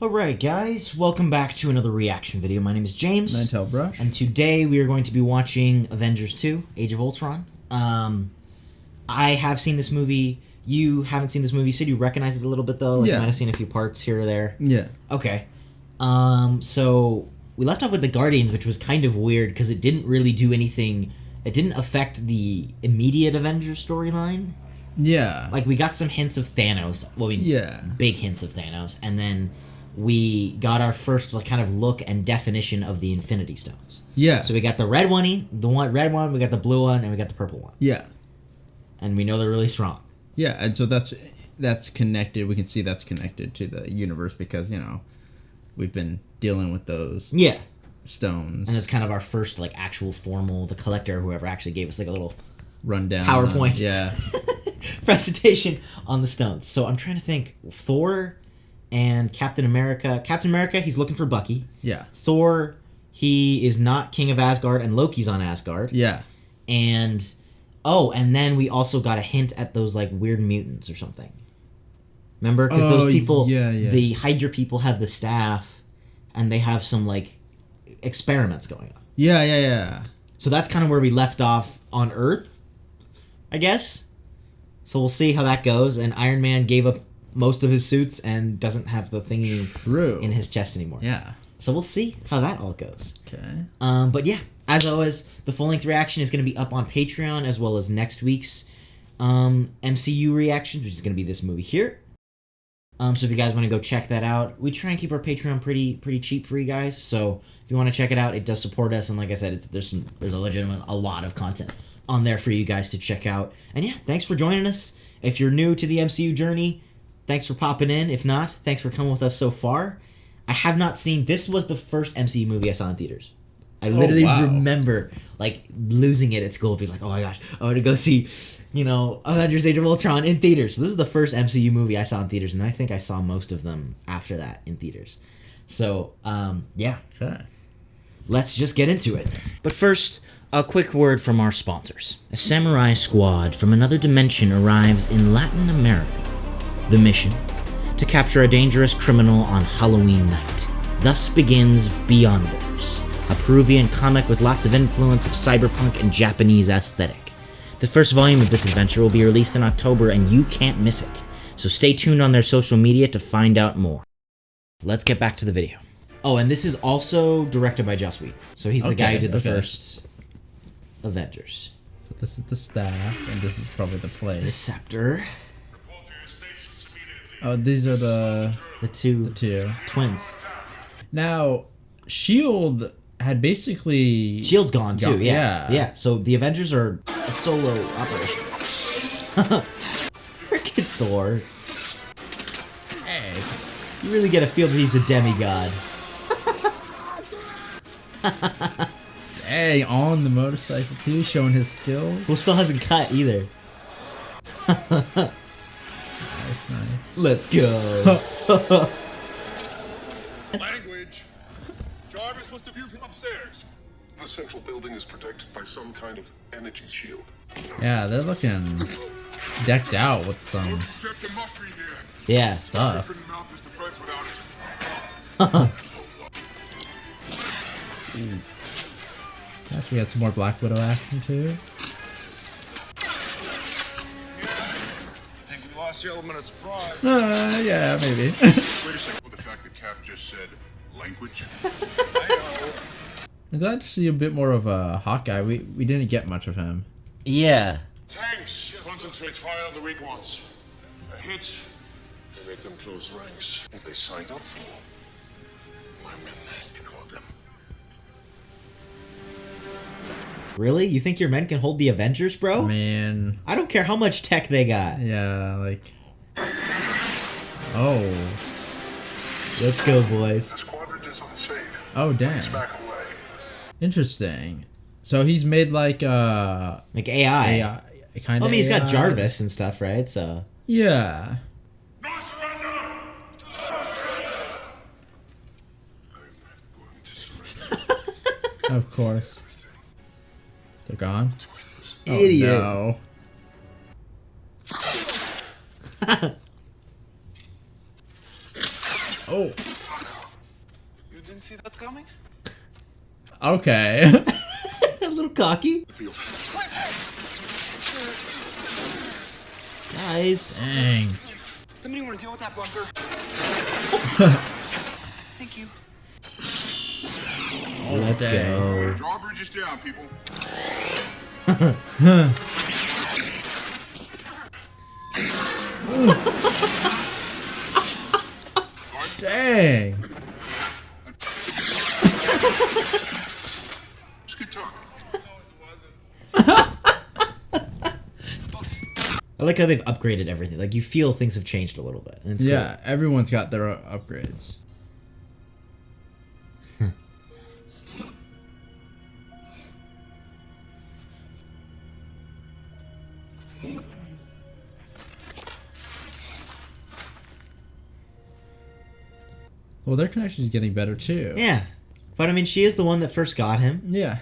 Alright guys, welcome back to another reaction video. My name is James. Ninetailedbrush. And today we are going to be watching Avengers 2, Age of Ultron. I have seen this movie. You haven't seen this movie. You said you recognize it a little bit though? Like, yeah. You might have seen a few parts here or there. Yeah. Okay. So we left off with the Guardians, which was kind of weird because it didn't really do anything. It didn't affect the immediate Avengers storyline. Yeah. Like, we got some hints of Thanos. Well, big hints of Thanos. And then we got our first kind of look and definition of the Infinity Stones. Yeah. So we got the red one, red one, we got the blue one, and we got the purple one. Yeah. And we know they're really strong. Yeah, and so that's connected. We can see that's connected to the universe because, you know, we've been dealing with those stones. And it's kind of our first, actual formal, the collector, whoever actually gave us, a little rundown. PowerPoint. Yeah. presentation on the stones. So I'm trying to think. Thor and Captain America. Captain America, he's looking for Bucky. Yeah. Thor, he is not King of Asgard, and Loki's on Asgard. Yeah. And then we also got a hint at those weird mutants or something. Remember? Because those people, the Hydra people have the staff, and they have some experiments going on. Yeah. So that's kind of where we left off on Earth, I guess. So we'll see how that goes. And Iron Man gave up most of his suits and doesn't have the thingy in his chest anymore. Yeah. So we'll see how that all goes. Okay. But yeah, as always, the full-length reaction is going to be up on Patreon as well as next week's MCU reaction, which is going to be this movie here. So if you guys want to go check that out, we try and keep our Patreon pretty cheap for you guys. So if you want to check it out, it does support us, and like I said, there's a lot of content on there for you guys to check out. And yeah, thanks for joining us. If you're new to the MCU journey, thanks for popping in. If not, thanks for coming with us so far. I have not seen... This was the first MCU movie I saw in theaters. I literally remember, losing it at school. Being like, oh my gosh, I want to go see, Avengers-Age of Ultron in theaters. So this is the first MCU movie I saw in theaters, and I think I saw most of them after that in theaters. So, yeah. Okay. Let's just get into it. But first, a quick word from our sponsors. A samurai squad from another dimension arrives in Latin America. The mission: to capture a dangerous criminal on Halloween night. Thus begins Avengers, a Peruvian comic with lots of influence of cyberpunk and Japanese aesthetic. The first volume of this adventure will be released in October, and you can't miss it. So stay tuned on their social media to find out more. Let's get back to the video. Oh, and this is also directed by Joss Whedon. So he's the guy who did the first Avengers. So this is the staff, and this is probably the place. The scepter. Oh, these are the two twins. Now, S.H.I.E.L.D. had basically... S.H.I.E.L.D.'s gone too, yeah. So the Avengers are a solo operation. Frickin' Thor. Dang. You really get a feel that he's a demigod. Dang, on the motorcycle too, showing his skills. Well, still hasn't cut either. Nice. Let's go. Language. Jarvis, what's the view from upstairs? The central building is protected by some kind of energy shield. Yeah, they're looking decked out with some yeah. stuff. Yes, we had some more Black Widow action too. Think we lost the element of surprise. Yeah, maybe. Wait a second. With the fact that Cap just said language. I know. I'm glad to see a bit more of a Hawkeye. We didn't get much of him. Yeah. Tanks. Concentrate fire on the weak ones. A hit. They make them close ranks. What they signed up for. My men can hold them. Really? You think your men can hold the Avengers, bro? Man. I don't care how much tech they got. Yeah, Oh. Let's go, boys. The squadron is unsafe. Oh, damn. Back away. Interesting. So he's made AI. AI kind of. I mean, he's got Jarvis and stuff, right? So. Yeah. No surrender! I'm going to surrender. Of course. They're gone. Idiot. Oh, no. Oh. didn't see that coming? Okay. A little cocky. Guys. Dang. Somebody want to deal with that bunker? Thank you. Let's go. Drawbridge is down, people. Dang. It's good talk. I like how they've upgraded everything. Like, you feel things have changed a little bit. And it's Yeah, everyone's got their own upgrades. Well, their connection is getting better too. cool. Yeah. But, I mean, she is the one that first got him. Yeah.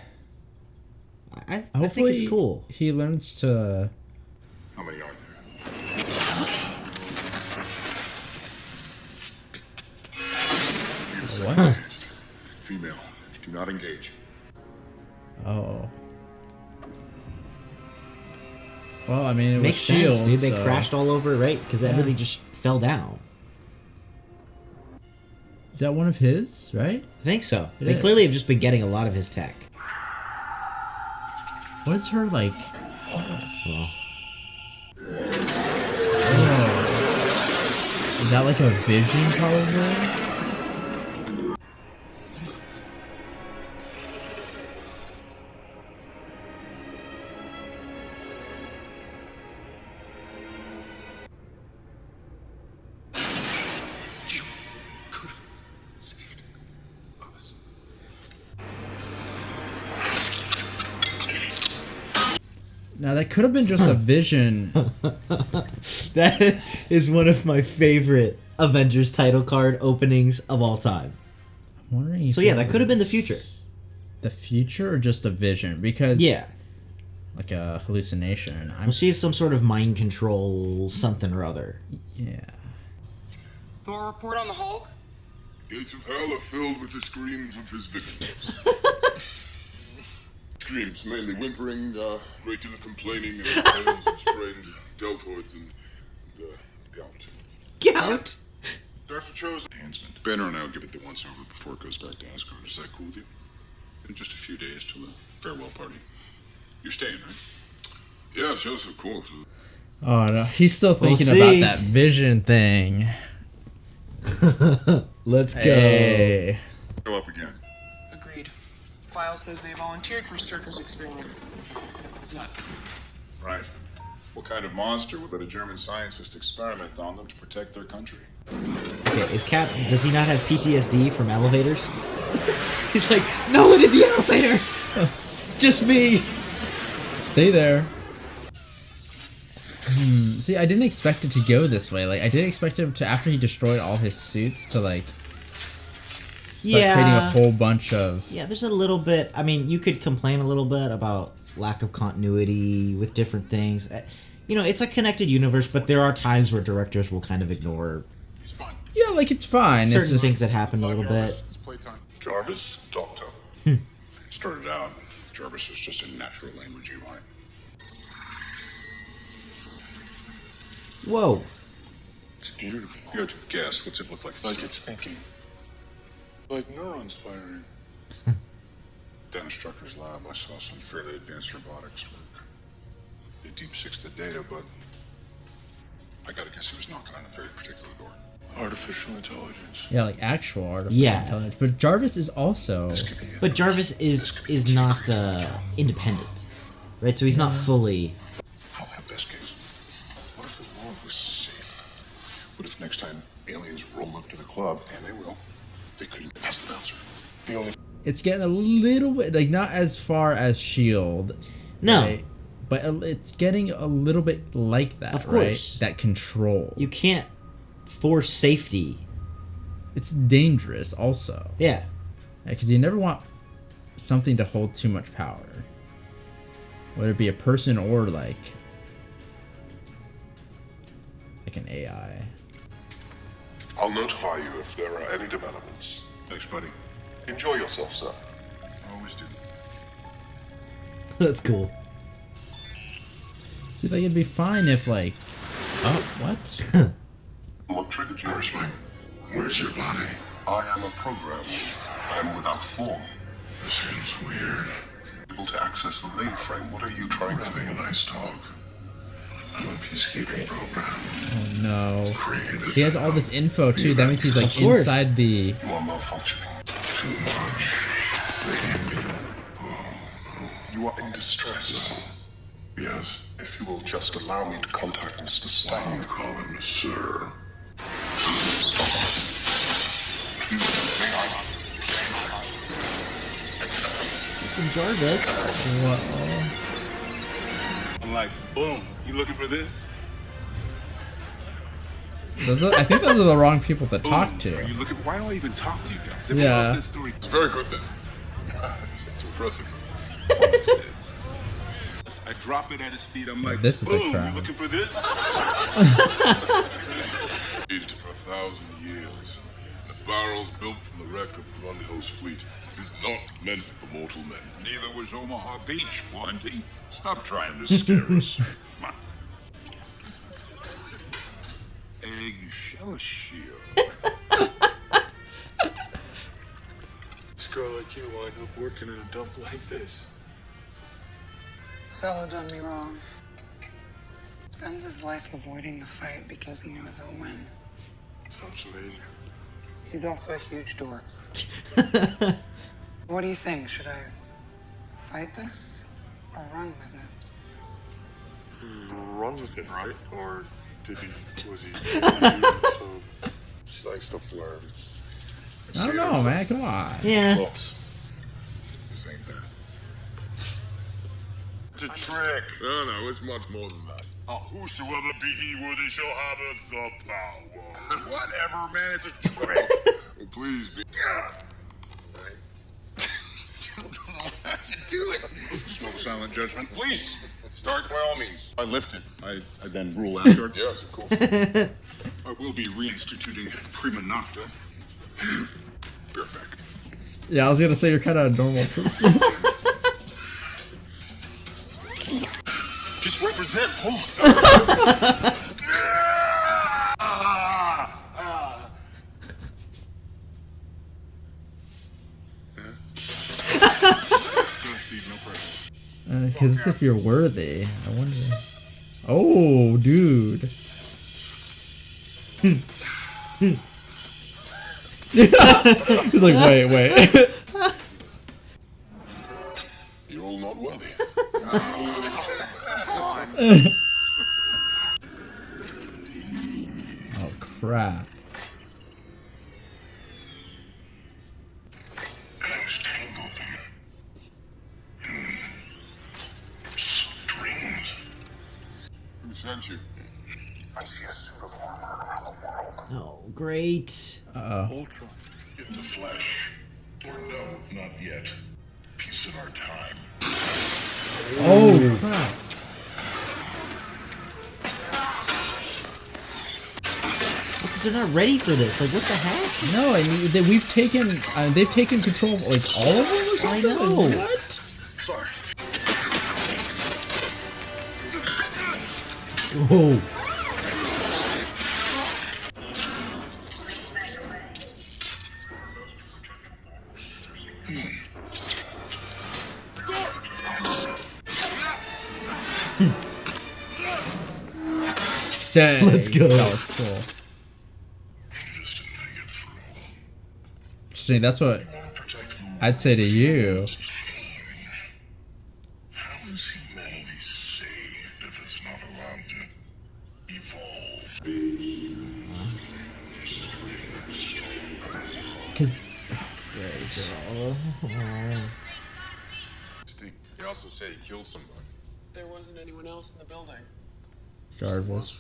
I think it's cool. He learns to. How many are there? What? Female. Do not engage. Oh. Well, I mean, it Makes was Shield, sense, dude. They so- crashed all over it, right? Because everything just fell down. Is that one of his? Right? I think so. It They is. clearly have just been getting a lot of his tech. What is her like? Well, Oh. Is that like a vision, probably? You could have saved us. Now that could have been just a vision. that is one of my favorite Avengers title card openings of all time. I'm wondering. If So yeah, that could have been the future. the future or just a vision, because Yeah. like a hallucination. I'm Well, she has some sort of mind control something or other. yeah. Thor, report on the Hulk? Gates of hell are filled with the screams of his victims. Screams, mainly whimpering, great deal of complaining, and tales of sprained deltoids and gout. Gout. Dr. Cho's enhancement. Banner and I will give it the once over before it goes back to Asgard. Is that cool with you? In just a few days till the farewell party. You're staying, right? Yeah, shows of course. Oh no, he's still thinking see. about that vision thing. Let's go. Hey. Go up again. Agreed. File says they volunteered for Sturker's experiments. It's nuts. Right. What kind of monster would let a German scientist experiment on them to protect their country? Okay, is Cap? Does he not have PTSD from elevators? He's like, no one in the elevator. Just me. Stay there. See, I didn't expect it to go this way. Like, I didn't expect him to, after he destroyed all his suits, to like start creating a whole bunch of. Yeah, there's a little bit. I mean, you could complain a little bit about lack of continuity with different things. You know, it's a connected universe, but there are times where directors will kind of ignore He's fine. Yeah, like it's fine. certain it's just, things that happen a little bit. It's playtime. Jarvis, Doctor. Started out, Jarvis was just a natural language UI. Whoa. It's beautiful. You had to guess. What's it look like? Like it's thinking. Like neurons firing. Down Strucker's lab, I saw some fairly advanced robotics work. They deep sixed the data, but I gotta guess he was knocking on a very particular door. Artificial intelligence. yeah, like actual artificial Yeah. intelligence. But Jarvis is also. This could be it. But Jarvis is not independent, right? So he's not fully. How about best case? What if the world was safe? What if next time aliens roll up to the club, and they will, they couldn't get past the bouncer? The only It's getting a little bit like not as far as Shield. No. right? But it's getting a little bit like that. Of course. Right? That control. You can't force safety. It's dangerous also. Yeah. Because you never want something to hold too much power. Whether it be a person or like an AI. I'll notify you if there are any developments. Thanks, buddy. Enjoy yourself, sir. I always do. That's cool. Seems like it'd be fine if, like... Oh, what? What triggered you? Where's your body? I am a program. I am without form. This seems weird. Able to access the mainframe. What are you trying to make a nice dog? I'm a peacekeeping program. Oh, no. Created. He has all this info, too. That means he's, like, inside the... You are malfunctioning. Too much. They need me. Oh, no. You are in distress. Yes. If you will just allow me to contact Mr. Stein. I'll call him Sir. Stop. Captain Jarvis. Whoa. I'm like, boom, you looking for this? I think those are the wrong people to talk Are to. you looking? Why do I even talk to you guys? Yeah. That story. It's very good then. It's impressive. I drop it at his feet. I'm like, This is the boom, crowd. you looking for this? Aged for 1,000 years. The barrels built from the wreck of Grundhill's fleet is not meant for mortal men. Neither was Omaha Beach, Blondie. Stop trying to scare us. Come on. Egg shell shield. This girl like you wind up working in a dump like this. Fella done me wrong. Spends his life avoiding the fight because he knows he'll win. Sounds amazing. He's also a huge dork. What do you think? Should I fight this or run with it? Run with it, right? Or was he so nice to flirt? I don't know, man. Come on. Yeah. Close. This ain't that. It's a trick. No, it's much more than that. Whosoever be he worthy shall have the power. Whatever, man, it's a trick. Well, please be. Still don't know how you do it. Smoke silent judgment. Please, start by all means. I lift it. I then rule after. Yes, of course. I will be reinstituting prima nocta. Be right back. Yeah, I was gonna say you're kind of a normal person. Just represent home. Because if you're worthy, I wonder. Oh, dude. He's like, wait. You're all not worthy. Oh, crap. Hands tangled in strings. Who sent you? I see a suit of armor around the world. Oh, great. Ultron. In the flesh. Or no, not yet. Piece of our time. Oh, crap. Because they're not ready for this. Like, what the heck? No, I mean, they've taken control of, like, all of them or something? I know. Like, what? Sorry. Let's go. Dang, Let's go. That was cool. You just didn't think it through. Interesting, that's what You want to protect the world. I'd say to you. How is humanity saved if it's not allowed to evolve? Because He also said he killed somebody. There wasn't anyone else in the building. Jarvis.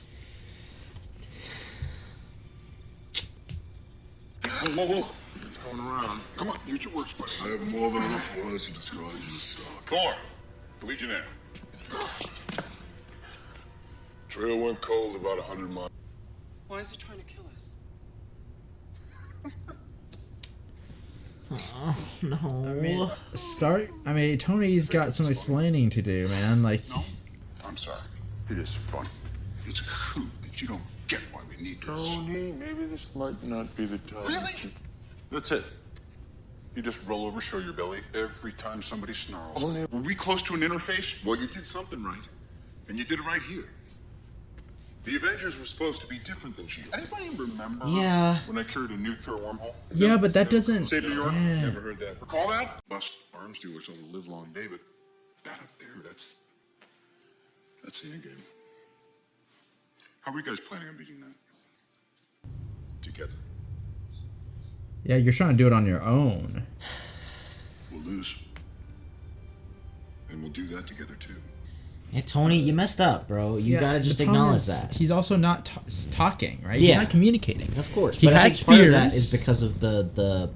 It's going around. Come on, use your workspace. I have more than enough words to describe you as stock. Core. Legionnaire. Trail went cold about 100 miles. Why is he trying to kill us? No. Tony's got some explaining to do, man. Like, No, I'm sorry. It is fun. It's a coup that you don't get why we need this. Tony, maybe this might not be the time. Really? That's it. You just roll over, show your belly every time somebody snarls. Oh, yeah. Were we close to an interface? Well, you did something right. And you did it right here. The Avengers were supposed to be different than Shield. Anybody remember Yeah. when I carried a nuclear wormhole? yeah, but that doesn't. Save New York? Yeah. Never heard that. Recall that? Bust arms dealers on the live long day, but that up there, that's the end game. How are you guys planning on beating that? Together. Yeah, you're trying to do it on your own. We'll lose. And we'll do that together too. Yeah, Tony, you messed up, bro. You Yeah, gotta just the problem acknowledge is that. He's also not talking, right? Yeah. He's not communicating. Of course, He but I has think part of that fears. is because of the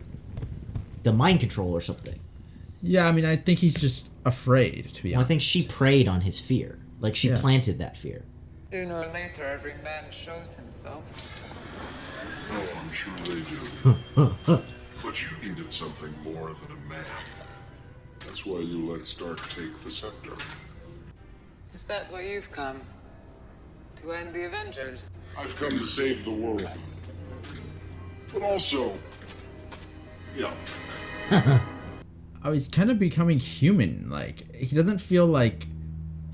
mind control or something. Yeah, I mean, I think he's just afraid, to be Well, I honest. think she preyed on his fear. Like, she Yeah. planted that fear. Sooner or later, every man shows himself. Oh, I'm sure they do. But you needed something more than a man. That's why you let Stark take the scepter. Is that why you've come? To end the Avengers? I've come to save the world. But also, yeah. Oh, he's kind of becoming human. Like, he doesn't feel like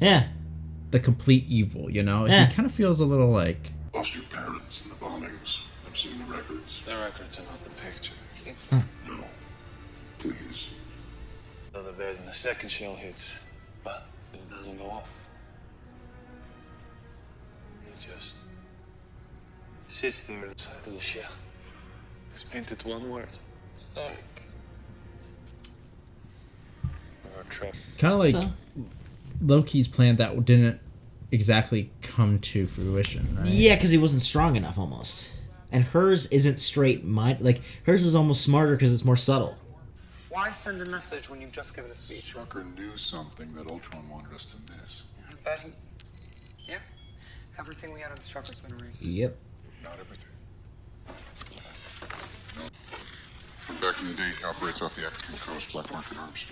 Yeah. the complete evil, you know? Yeah. He kind of feels a little like... Lost your parents in the bombings. I've seen the records. The records are not the picture. No. Please. So the bed and the second shell hits, but it doesn't go off. It just sits there inside of the shell. It's painted one word. Stark. We're trapped. Kind of like So- Loki's plan that didn't exactly come to fruition, right? Yeah, because he wasn't strong enough, almost. And hers isn't straight mind. Like, hers is almost smarter because it's more subtle. Why send a message when you've just given a speech? Strucker knew something that Ultron wanted us to miss. I bet he. Yeah. Everything we had on Strucker's been erased. Yep. Not everything. No. Back in the day, he operates off the African coast, black market arms.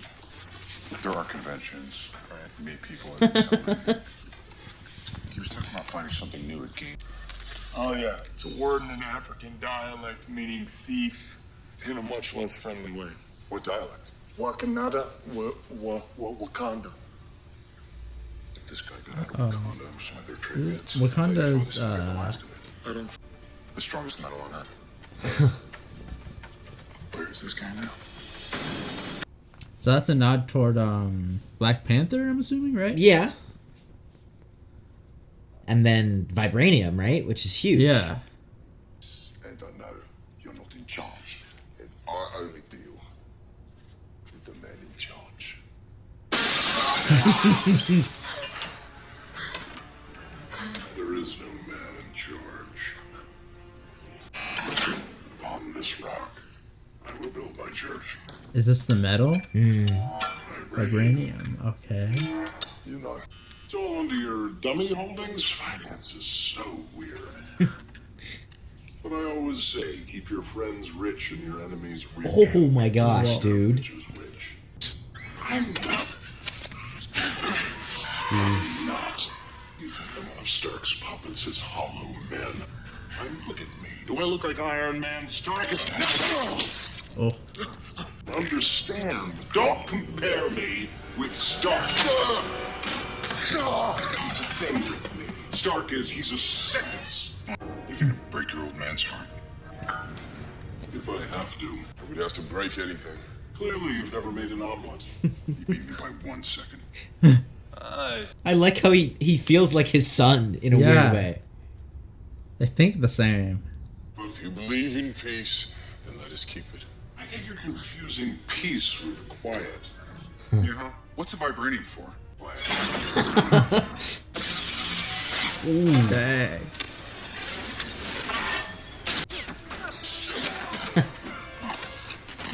There are conventions, right? Meet people. He was talking about finding something new again. Oh, yeah. It's a word in an African dialect meaning thief in a much less friendly way. What dialect? Wakanada, Wakanda. If this guy got out of Wakanda, I'm some of their trade bids. Wakanda's, The last of it. I don't. The strongest metal on Earth. Where is this guy now? So that's a nod toward Black Panther, I'm assuming, right? Yeah. And then Vibranium, right? Which is huge. Yeah. And I know you're not in charge. And I only deal with the men in charge. There is no man in charge. On this rock, I will build my church. Is this the metal? Vibranium. Vibranium. Okay. You know, it's all under your dummy holdings. Finance is so weird. But I always say, keep your friends rich and your enemies rich. Oh my gosh, dude. Rich is rich. I'm not. I'm not. You think I'm one of Stark's puppets, his hollow men? Look at me. Do I look like Iron Man? Stark is... Oh. Understand. Don't compare me with Stark. It's a thing with me. Stark he's a sickness. You can break your old man's heart. If I have to, I would have to break anything. Clearly, you've never made an omelet. You beat me by 1 second. I like how he feels like his son in a Yeah. weird way. They think the same. But if you believe in peace, then let us keep it. I think you're confusing peace with quiet. Yeah? What's a vibranium for? Quiet. Ooh, dang.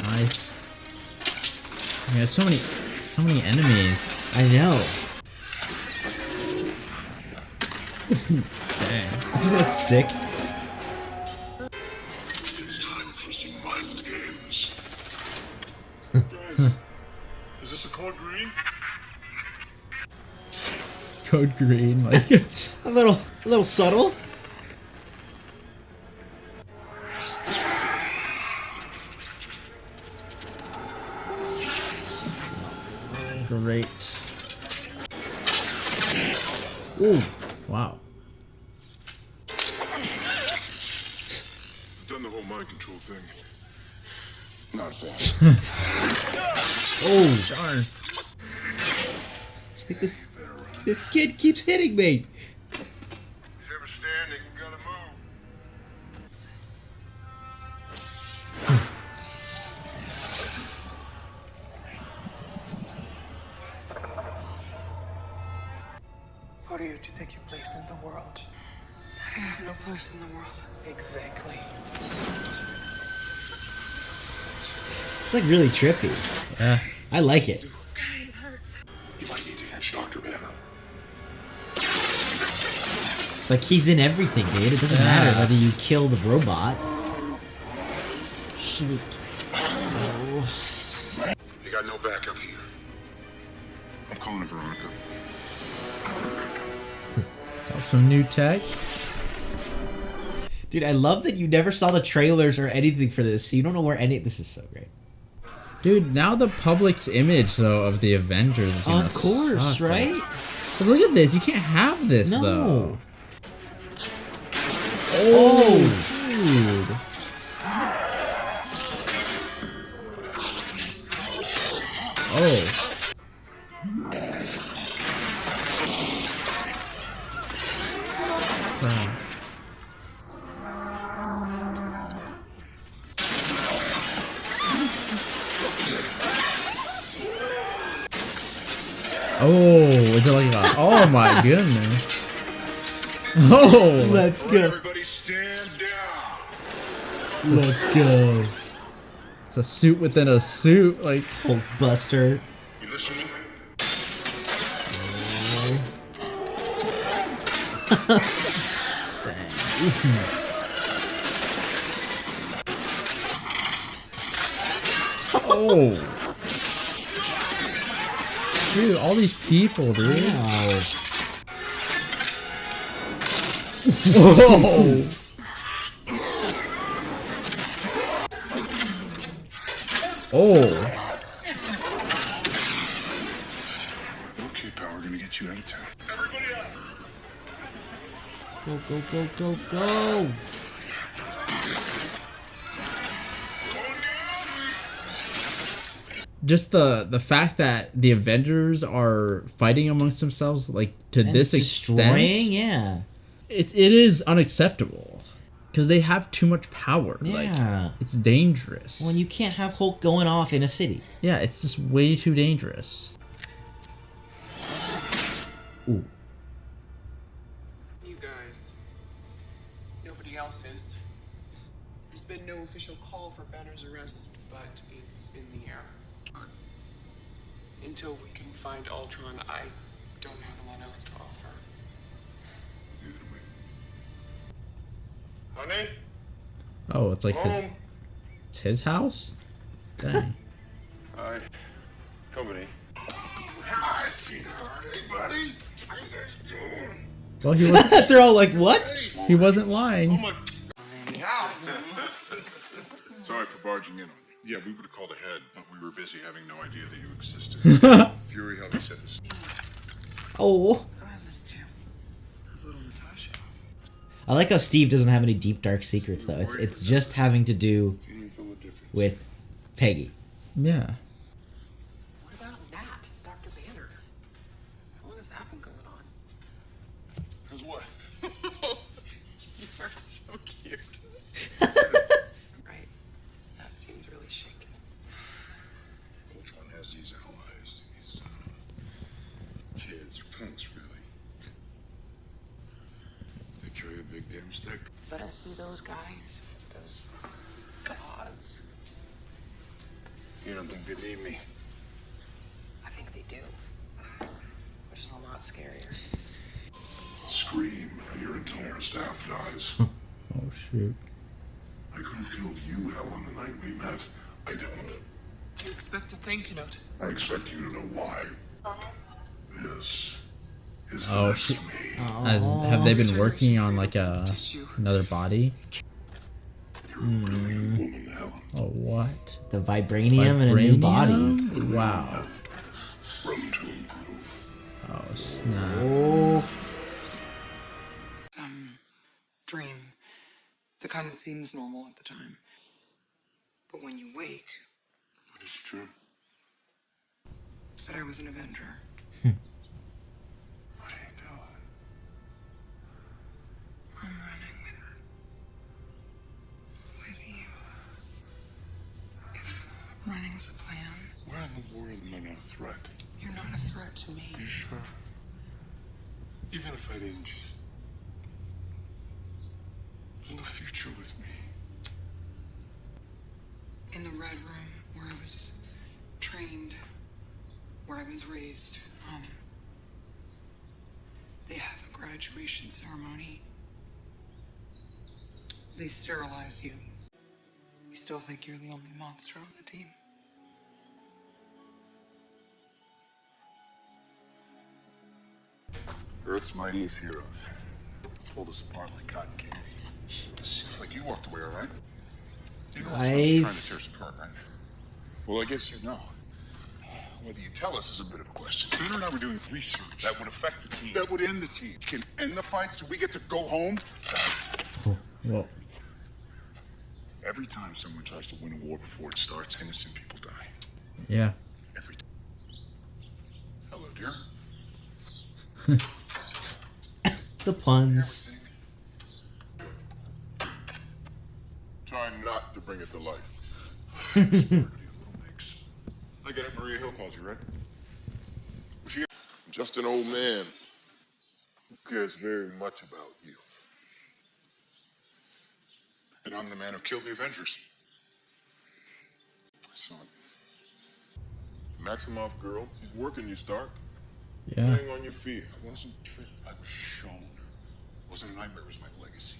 Nice. Yeah, so many enemies. I know. Dang. Isn't that sick? It's time for some mind games. Code green? Code green, like a little subtle. Great. Ooh. Wow. Done the whole mind control thing. Not fast. Oh. Darn. It's like this kid keeps hitting me. If you ever stand, you gotta move. Who are you to take your place in the world? I have no place in the world. Exactly. It's like really trippy. Yeah. I like it. It hurts. You might need to catch Dr. Banner. It's like he's in everything, dude. It doesn't matter whether you kill the robot. Shoot. Oh. You got no backup here. I'm calling it Veronica. Oh, some new tech. Dude, I love that you never saw the trailers or anything for this, so you don't know where any. This is so great. Dude, now the public's image though of the Avengers is gonna Of course, suck, right? like. 'Cause look at this, you can't have this No. though. Oh, dude. Oh. Crap. Oh, is it like a... Oh my goodness. Oh! Let's go. Everybody stand down. Let's go. It's a suit within a suit, like... Hulkbuster. You listening? Oh! Dude, all these people, dude. Wow. Whoa! Oh! Okay, pal, we're gonna get you out of town. Everybody out! Go, go, go, go, go. Just the fact that the Avengers are fighting amongst themselves, like, to And this destroying, extent, yeah. it is unacceptable. Because they have too much power. Yeah. Like, it's dangerous. When you can't have Hulk going off in a city. Yeah, it's just way too dangerous. Ooh. You guys. Nobody else is. There's been no official call for Banner's arrest, but it's in the air. Until we can find Ultron, I don't have a lot else to offer. Neither do we. Honey? Oh, it's like Home? it's his house? Dang. Hi. Company. Hi, sweetheart. Hey, buddy. How you guys doing? Well, he wasn't, They're all like, what? he wasn't lying. Oh, my... Sorry for barging in on you. Yeah, we would have called ahead, but we were busy having no idea that you existed. Fury helped me set this. Oh. I missed you. There's little Natasha. I like how Steve doesn't have any deep, dark secrets, though. It's just having to do Can you feel the difference? with Peggy. Yeah. What about Nat, Dr. Banner? How long has that been going on? Cause what? You are so cute. Right. That seems really shaky. Which one has these allies? These kids or punks, really? They carry a big damn stick. But I see those guys, those gods. You don't think they need me? I think they do. Which is a lot scarier. Scream, and your entire staff dies. Oh, shoot. I could have killed you, Helen, the night we met. I didn't. Do you expect expect a thank you note. I expect you to know why. This is the Oh, next she, me. have they been working on like another body? You're a brilliant woman, Helen. Oh, what? The vibranium and a new body. Vibranium? Wow. Room to improve. Oh, snap. Oh. Dream. The kind that seems normal at the time. But when you wake, What is true? that I was an Avenger. What are you doing? I'm running with you. If running's a plan, Where in the world am I not a threat? you're not a threat to me. You sure? Even if I didn't just... in the future with me. In the Red Room, where I was trained, where I was raised, they have a graduation ceremony. They sterilize you. You still think you're the only monster on the team. Earth's mightiest heroes pulled us apart like cotton candy. Seems like you walked away, all right? You know, Nice. I was trying to tear us apart, right? Well, I guess you know. Whether you tell us is a bit of a question. Peter and I were doing research That would affect the team. that would end the team. Can end the fight so we get to go home? Well, Every time someone tries to win a war before it starts, innocent people die. yeah. Every time. Hello, dear. The puns. Everything. Try not to bring it to life. Sorry, little mix. I get it. Maria Hill called you, right? Was she? Just an old man who cares very much about you. And I'm the man who killed the Avengers. Son. Maximoff girl, she's working you, Stark. Yeah. Playing on your fear. I wasn't tricked. I was shown. It wasn't a nightmare. It was my legacy.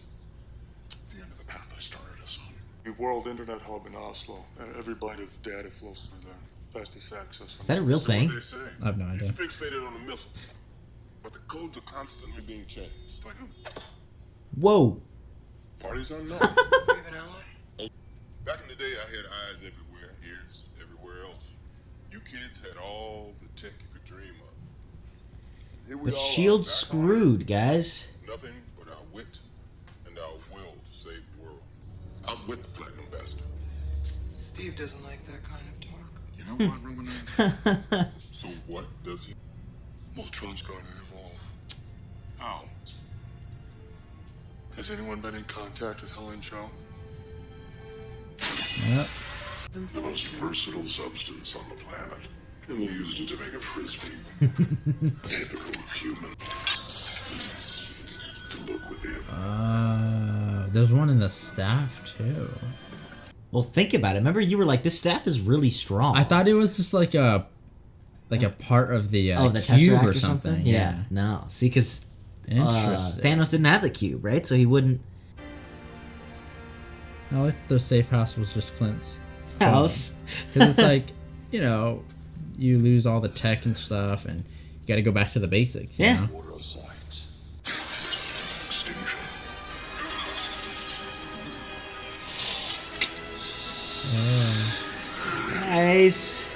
The end of the path I started us on. The world internet hub in Oslo. Every byte of data flows through the fastest access. Is that a real So thing? what they say. I have no idea. You're fixated on the missile. But the codes are constantly being changed. Like who? Whoa. Parties unknown. You have an ally? Back in the day, I had eyes everywhere, ears everywhere else. You kids had all the tech you could dream of. Here we But all are, Shield's back on screwed, guys. Nothing but our wit and our will to save the world. I'm with the Platinum Bastard. Steve doesn't like that kind of talk. You know what, Roman? So what does he? Ultron's going to evolve. How? Has anyone been in contact with Helen Cho? Yep. The most versatile substance on the planet. And they used it to make a frisbee. Typical of human. To look within. There's one in the staff too. Well, think about it. Remember, you were like, this staff is really strong. I thought it was just like a part of the the cube Tesseract or something. Yeah. No. See, because Interesting. Thanos didn't have the cube, right? So he wouldn't. I like that the safe house was just Clint's House. because it's like, you know, you lose all the tech and stuff, and you got to go back to the basics. You Yeah. know? Order of science. Extinction. Nice.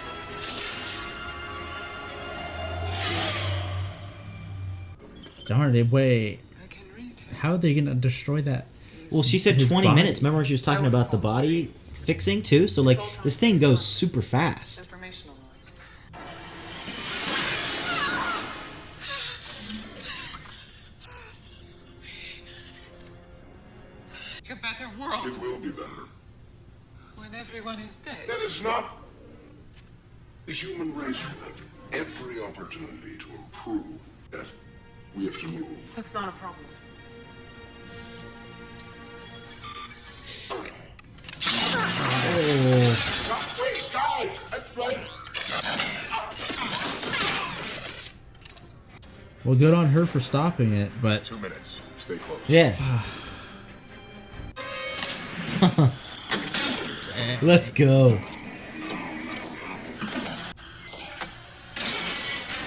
Darn it! Wait, I can read. how are they gonna destroy that? Well, she said His 20 body. minutes. Remember when she was talking about the body fixing too? So like this thing goes super fast. Informational noise. A better world It will be better. when everyone is dead. That is not. The human race will have every opportunity to improve. Yet, we have to move. That's not a problem. Wait, guys! Well, good on her for stopping it, but 2 minutes. Stay close. Yeah. Let's go.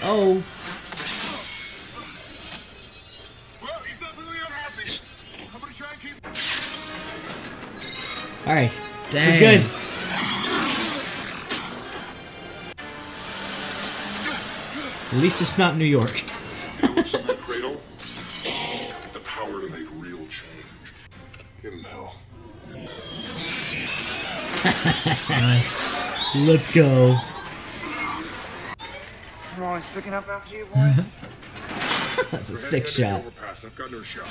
Oh. Well, he's not really unhappy. I'm gonna try and keep. All right. Dang. We're good. At least it's not New York. Cradle. The power to make real change. Give him hell. Nice. Let's go. I'm always picking up after you, boys. That's a sick shot. Overpass. I've got no shot.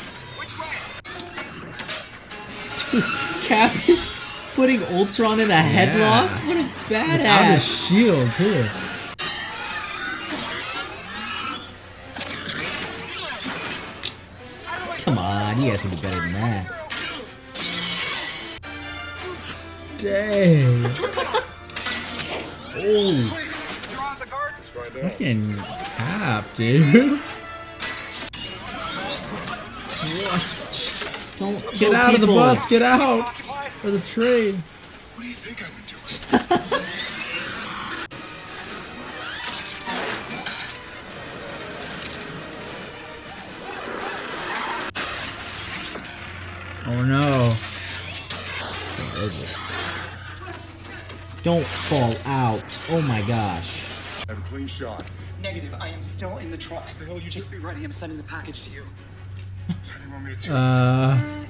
Dude, Cap is putting Ultron in a headlock? What a Without his badass. shield, too. Come on, you guys can do better than that. Dang. Oh. Draw out the guards. Fucking Cap, dude. Don't kill Get out people. of the bus, get out! Or the train. What do you think I've been doing? Oh no. They're just... Don't fall out. Oh my gosh. Have a clean shot. Negative. I am still in the truck. The hell you just be ready. I'm sending the package to you. What do you want me to do? Oh.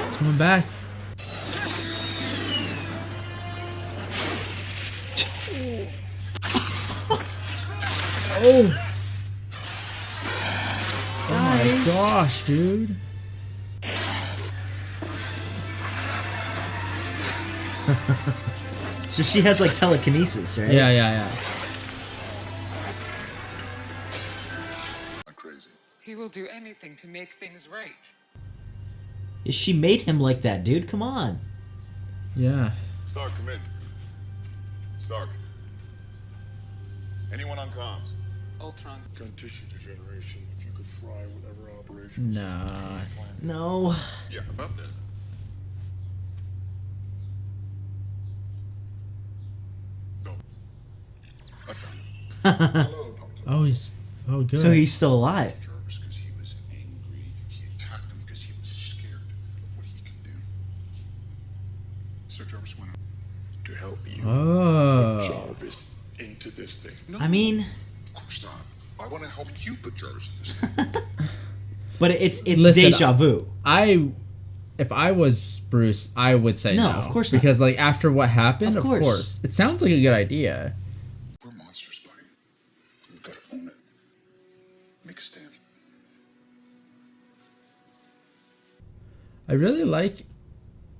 It's coming back. Oh. Oh my gosh, dude. So she has like telekinesis, right? Yeah. I'm crazy. He will do anything to make things right. She made him like that, dude. Come on. Yeah. Stark, come in. Stark. Anyone on comms? Ultron. Gun tissue degeneration. If you could fry whatever operation. Nah. No. Yeah, about that. No. I found him. Hello, Doctor. Oh, he's. Oh, good. So he's still alive. Jarvis, because he was angry. He attacked him because he was scared of what he can do. Sir Jarvis went to help you. Oh. Jarvis into this thing. No, I mean, of course not. I want to help you put Jarvis in this thing. but it's Listen, deja vu. If I was Bruce, I would say no. No, of course not. Because, like, after what happened, Of of course. course. It sounds like a good idea. We're monsters, buddy. We've got to own it. Make a stand. I really like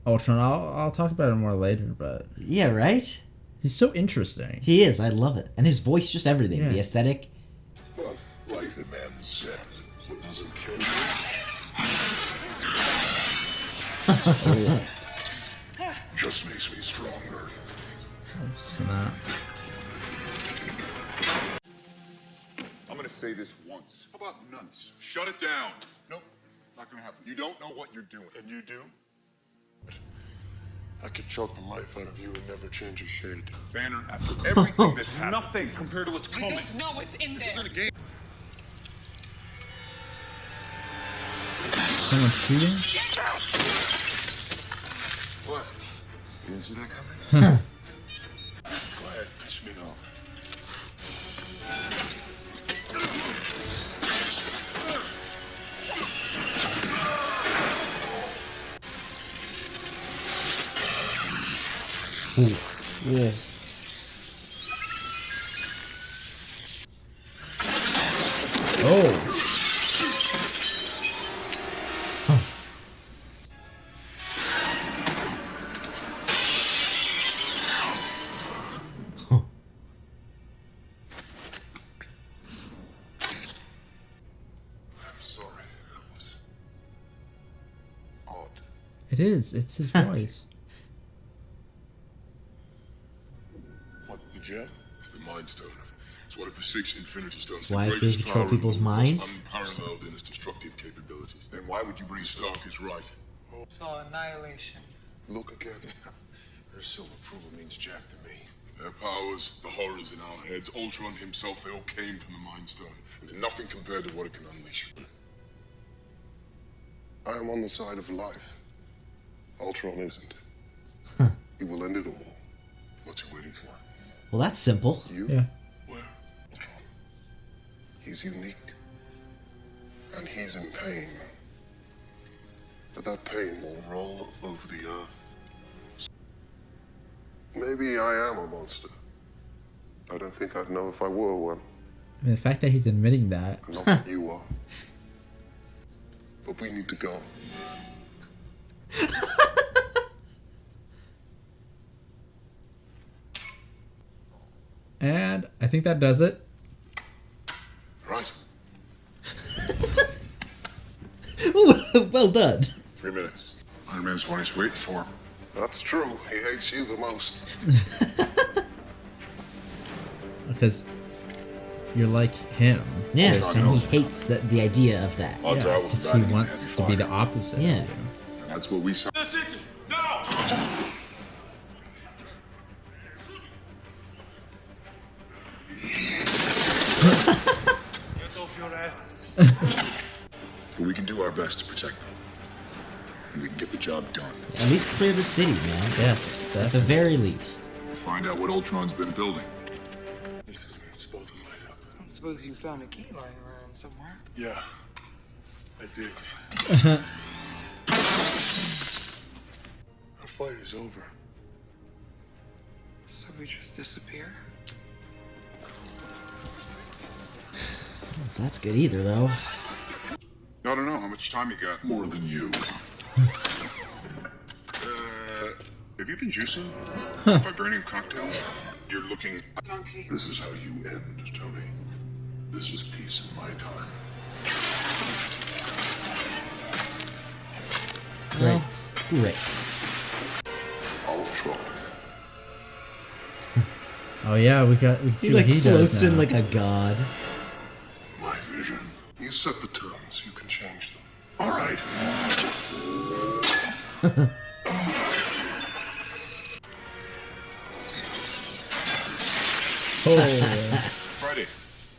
Ultron. I'll talk about it more later, but Yeah, right? he's so interesting. He is. I love it. And his voice, just everything. The Yes. aesthetic. But like the man said, what doesn't kill you just makes me stronger. Snap. I'm going to say this once. How about nuns? Shut it down. Nope. Not going to happen. You don't know what you're doing. And you do? I could choke the life out of you and never change a shade. Banner, after everything that's happened. Nothing compared to what's We coming. don't know what's in This there. isn't a game. Someone shooting? What? You didn't see that coming? Go ahead, piss me off. Yeah. Oh. I'm sorry. That was odd. It is. It's his voice. What, the jet? It's the Mind Stone. It's one of the 6 Infinity Stones. That's why they control people's minds. Unparalleled in its destructive capabilities. Then why would you believe Stark is right? Saw annihilation. Look again. Her silver approval means jack to me. Their powers, the horrors in our heads, Ultron himself, they all came from the Mind Stone. And they're nothing compared to what it can unleash. I am on the side of life. Ultron isn't. He will end it all. What you waiting for? Well, that's simple. You? Yeah. Where? Ultron. He's unique. And he's in pain. But that pain will roll over the earth. Maybe I am a monster. I don't think I'd know if I were one. I mean, the fact that he's admitting that. Not that you are. But we need to go. And I think that does it. Right. Well done. 3 minutes. Iron Man's what he's waiting for. That's true. He hates you the most. Because you're like him. Yeah, Ultron and he knows. hates the idea of that. Odds are Yeah, we'll because back he against wants heavy to be the fire. opposite. Yeah. You know? And that's what we saw. The city! Now! Get off your asses. But we can do our best to protect them. And we can get the job done. At least clear the city, man. Yes, At the definitely. very least. Find out what Ultron's been building. Listen, it's about to light up. I don't suppose you found a key lying around somewhere. Yeah, I did. Our fight is over. So we just disappear? If that's good either, though. I don't know how much time you got. More than you. Have you been juicing? Vibranium cocktail? You're looking. Donkey. This is how you end, Tony. This is peace in my time. Well, great. Ultron. Oh yeah, we can see He what like he floats does now. in like a god. My vision. You set the terms. You can change them. All right. Oh, Friday.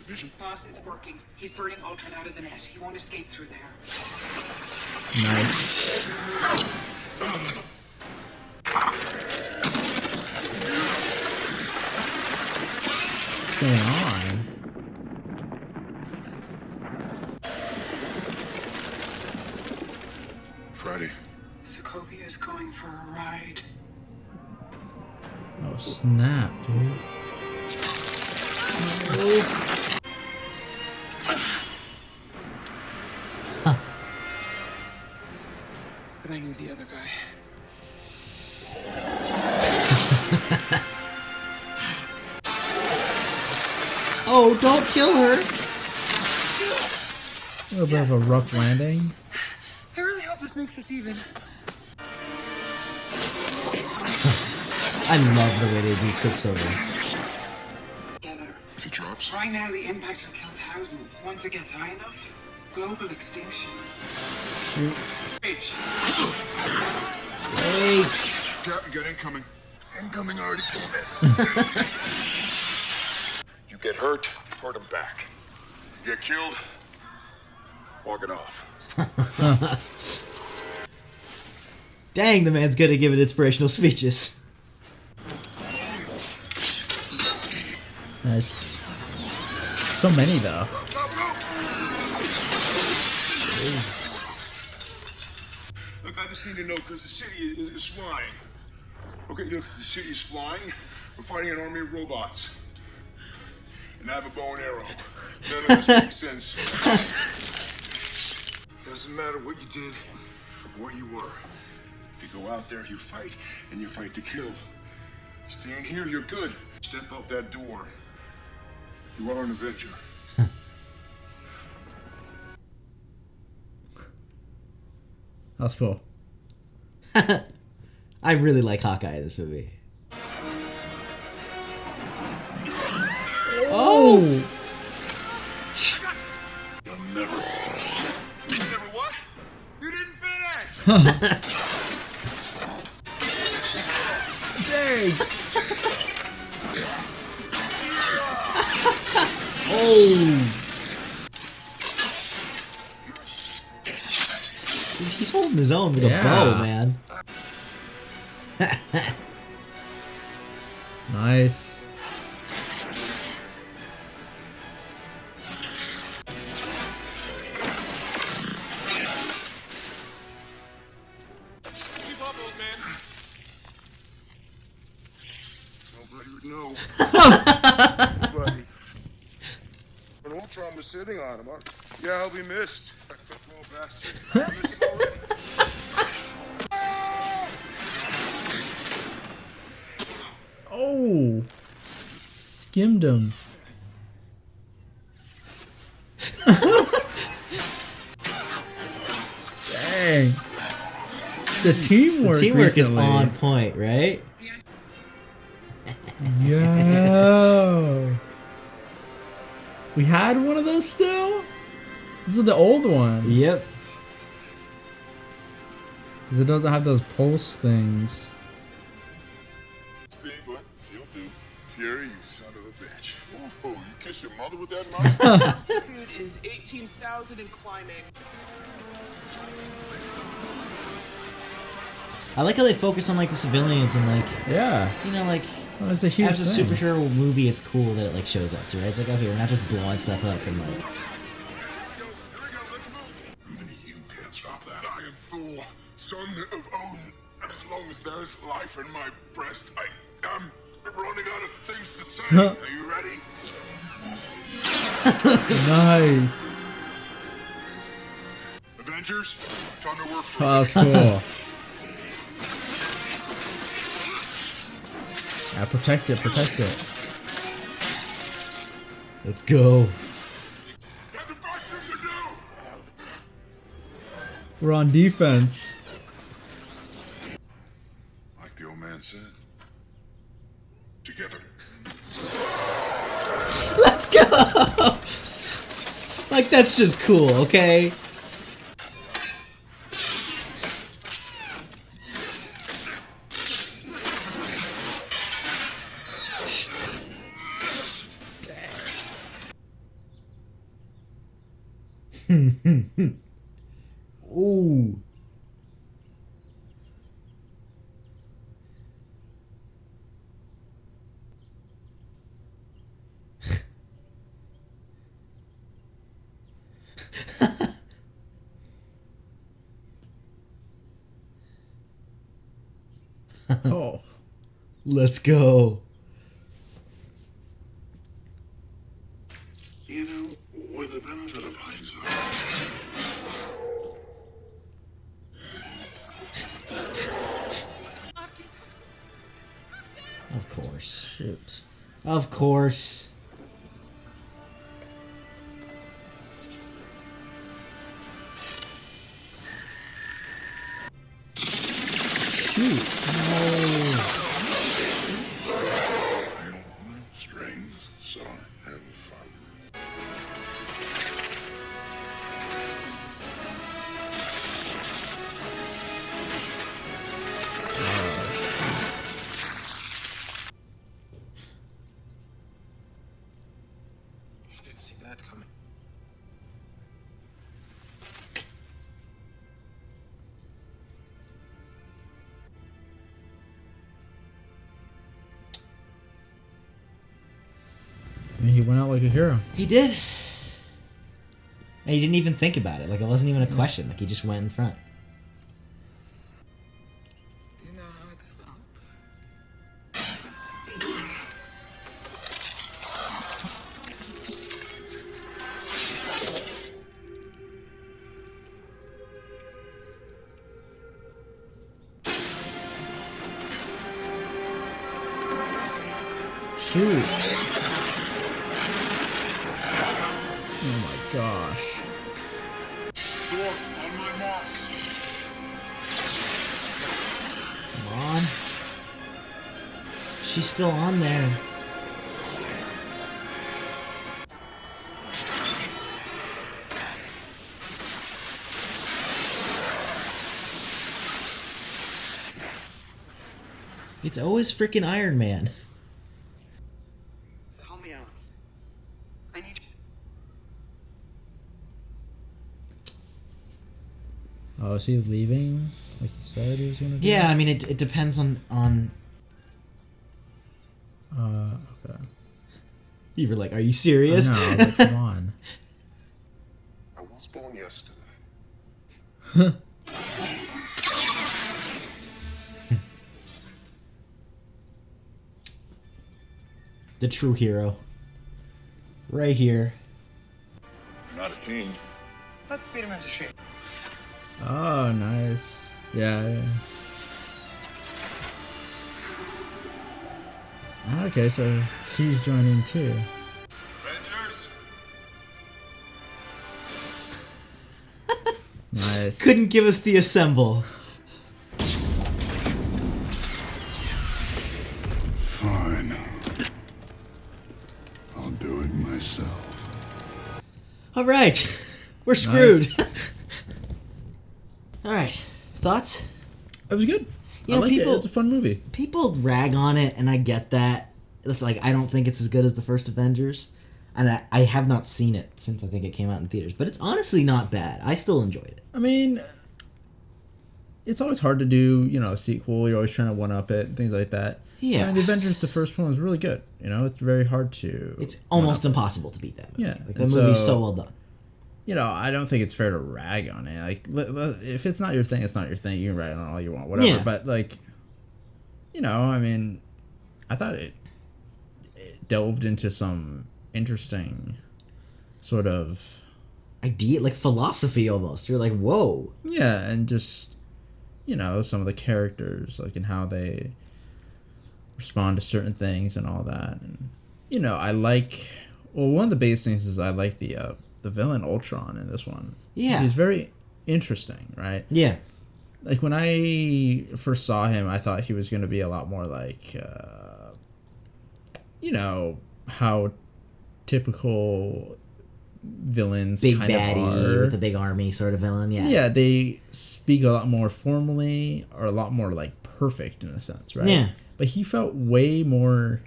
The vision. Boss, it's working. He's burning Ultron out of the net. He won't escape through there. nice. What's going on? Friday. Sokovia's going for a ride. Oh snap, dude. But I need the other guy. Oh, don't kill her! A little bit of a rough landing. I really hope this makes us even. I love the way they do Quicksilver. Together. If he drops. Right now, the impact will kill thousands. Once it gets high enough, global extinction. Rich. Great! Captain, got incoming. Incoming already came in. You get hurt him back. You get killed, walk it off. Dang, the man's good at giving inspirational speeches. Nice. So many though. Look, I just need to know because the city is flying. Okay, look, the city is flying. We're fighting an army of robots. And I have a bow and arrow. None of this makes sense. Doesn't matter what you did or where you were. If you go out there, you fight, and you fight to kill. Staying here, you're good. Step out that door. You are an Avenger. That's cool. I really like Hawkeye in this movie. Oh! Oh! You'll never. You never what? You didn't finish. Dang! Oh! Dude, he's holding his own with a bow, man. Nice. Keep up, old man. Nobody would know. Buddy. When Ultron was sitting on him, yeah, I'll be missed. That little bastard. I miss him already. Oh! Skimmed him. Dang. The teamwork. The teamwork recently. is on point, right? Yo. We had one of those still? This is the old one. Yep. Because it doesn't have those pulse things. See, but she'll do. Fury, you son of a bitch. Oh, you kiss your mother with that knife? Altitude is 18,000 and climbing. I like how they focus on like the civilians and like, Yeah. you know, like Well, it's a huge as a thing. superhero movie, it's cool that it like shows that too, right? It's like, okay, we're not just blowing stuff up and like. Even you can't stop that. I am Thor, son of Odin. And as long as there's life in my breast, I am running out of things to say. Are you ready? Nice. Avengers, time to work for Oh, that's cool. Yeah, protect it, protect it. Let's go. That's the best thing to do. We're on defense. Like the old man said, together. Let's go. Like that's just cool, okay? Ooh. Oh. Let's go. You know, with the benefit of hindsight, Of course. Shoot. Of course. Shoot. No. I don't want strings, so I have fun. You didn't see that coming. I mean, he went out like a hero. He did. And he didn't even think about it. Like it wasn't even a question. Like he just went in front. You know how it felt. Shoot. Oh my gosh. Thor, on my mark. Come on. She's still on there. It's always freaking Iron Man. So help me out. I need. Oh, is he leaving? Like he said he was gonna do? Yeah, I mean, it depends on. Okay. You were like, are you serious? No, but come on. I was born yesterday. The true hero. Right here. We're not a team. Let's beat him into shape. Oh, nice. Yeah. Okay, so she's joining too. Avengers! Nice. Couldn't give us the assemble. Fine. I'll do it myself. All right. We're screwed. Nice. All right. Thoughts? It was good. You I know, liked people- it. It's a fun movie. People rag on it, and I get that. It's like, I don't think it's as good as the first Avengers. And I have not seen it since I think it came out in theaters. But it's honestly not bad. I still enjoyed it. I mean, it's always hard to do, a sequel. You're always trying to one-up it, things like that. Yeah. I mean, the Avengers, the first one was really good. It's very hard to... It's almost impossible to beat that movie. Yeah, Like, the and movie's so- so well done. I don't think it's fair to rag on it. Like, if it's not your thing, it's not your thing. You can rag on it all you want, whatever. Yeah. But, like, I mean, I thought it delved into some interesting sort of... Idea, like philosophy almost. You're like, whoa. Yeah, and just, some of the characters, like, and how they respond to certain things and all that. And, I like... Well, one of the biggest things is I like the villain Ultron in this one. Yeah. He's very interesting, right? Yeah. Like, when I first saw him, I thought he was going to be a lot more like, how typical villains Big kind baddie of are. with a big army sort of villain. Yeah. Yeah, they speak a lot more formally, or a lot more, like, perfect in a sense, right? Yeah. But he felt way more